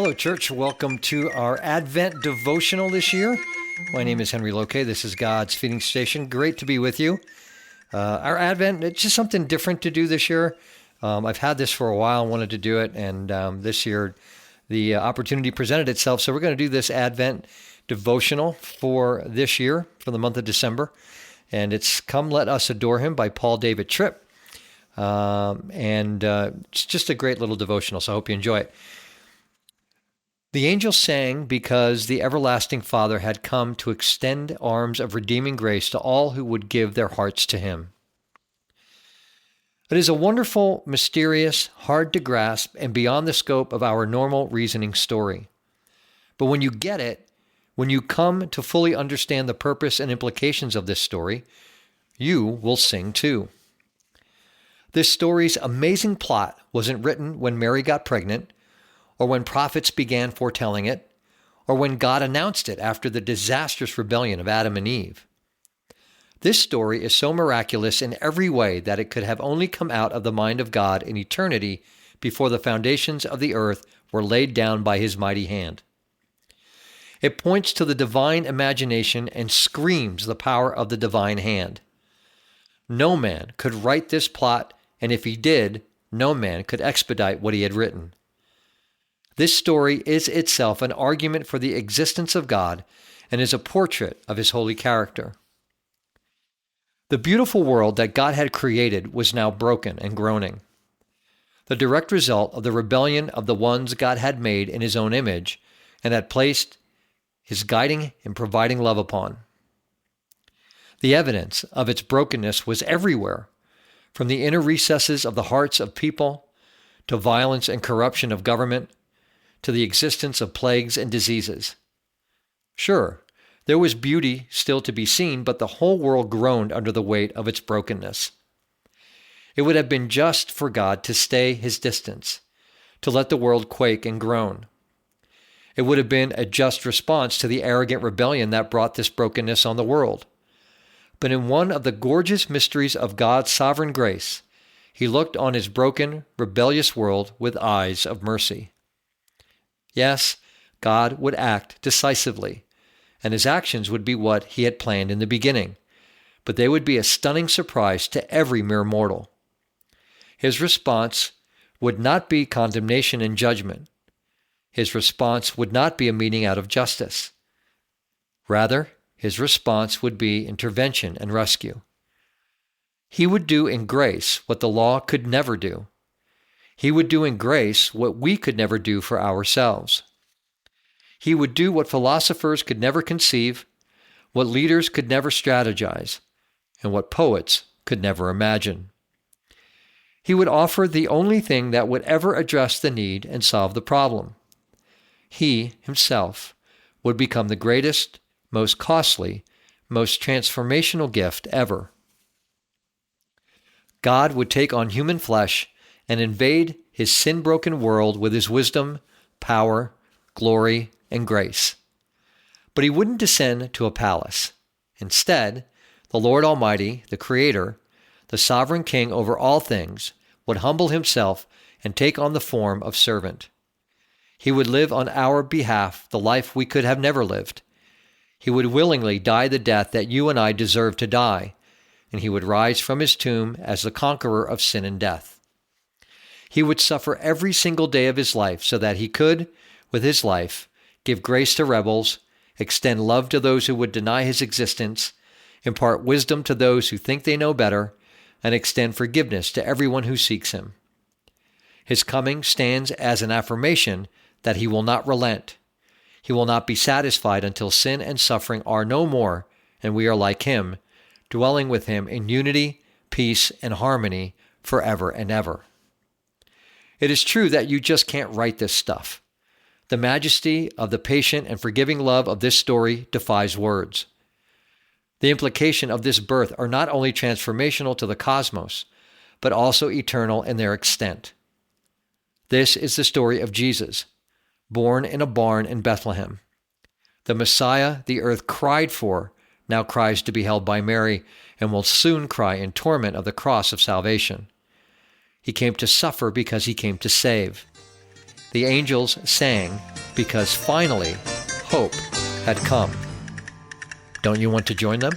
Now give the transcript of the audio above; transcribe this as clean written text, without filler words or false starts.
Hello, church. Welcome to our Advent devotional this year. My name is Henry Loke. This is God's Feeding Station. Great to be with you. Our Advent, it's just something different to do this year. I've had this for a while, wanted to do it, and this year the opportunity presented itself. So we're going to do this Advent devotional for this year, for the month of December. And it's Come Let Us Adore Him by Paul David Tripp. It's just a great little devotional, so I hope you enjoy it. The angels sang because the everlasting Father had come to extend arms of redeeming grace to all who would give their hearts to Him. It is a wonderful, mysterious, hard to grasp, and beyond the scope of our normal reasoning story. But when you get it, when you come to fully understand the purpose and implications of this story, you will sing too. This story's amazing plot wasn't written when Mary got pregnant, or when prophets began foretelling it, or when God announced it after the disastrous rebellion of Adam and Eve. This story is so miraculous in every way that it could have only come out of the mind of God in eternity before the foundations of the earth were laid down by His mighty hand. It points to the divine imagination and screams the power of the divine hand. No man could write this plot, and if he did, no man could expedite what he had written. This story is itself an argument for the existence of God and is a portrait of His holy character. The beautiful world that God had created was now broken and groaning, the direct result of the rebellion of the ones God had made in His own image and had placed His guiding and providing love upon. The evidence of its brokenness was everywhere, from the inner recesses of the hearts of people to violence and corruption of government, to the existence of plagues and diseases. Sure, there was beauty still to be seen, but the whole world groaned under the weight of its brokenness. It would have been just for God to stay His distance, to let the world quake and groan. It would have been a just response to the arrogant rebellion that brought this brokenness on the world. But in one of the gorgeous mysteries of God's sovereign grace, He looked on His broken, rebellious world with eyes of mercy. Yes, God would act decisively, and His actions would be what He had planned in the beginning, but they would be a stunning surprise to every mere mortal. His response would not be condemnation and judgment. His response would not be a meting out of justice. Rather, His response would be intervention and rescue. He would do in grace what the law could never do. He would do in grace what we could never do for ourselves. He would do what philosophers could never conceive, what leaders could never strategize, and what poets could never imagine. He would offer the only thing that would ever address the need and solve the problem. He Himself would become the greatest, most costly, most transformational gift ever. God would take on human flesh and invade His sin-broken world with His wisdom, power, glory, and grace. But He wouldn't descend to a palace. Instead, the Lord Almighty, the Creator, the sovereign King over all things, would humble Himself and take on the form of servant. He would live on our behalf the life we could have never lived. He would willingly die the death that you and I deserve to die, and He would rise from His tomb as the conqueror of sin and death. He would suffer every single day of His life so that He could, with His life, give grace to rebels, extend love to those who would deny His existence, impart wisdom to those who think they know better, and extend forgiveness to everyone who seeks Him. His coming stands as an affirmation that He will not relent. He will not be satisfied until sin and suffering are no more and we are like Him, dwelling with Him in unity, peace, and harmony forever and ever. It is true that you just can't write this stuff. The majesty of the patient and forgiving love of this story defies words. The implications of this birth are not only transformational to the cosmos, but also eternal in their extent. This is the story of Jesus, born in a barn in Bethlehem. The Messiah the earth cried for now cries to be held by Mary and will soon cry in torment of the cross of salvation. He came to suffer because He came to save. the angels sang because finally hope had come. Don't you want to join them?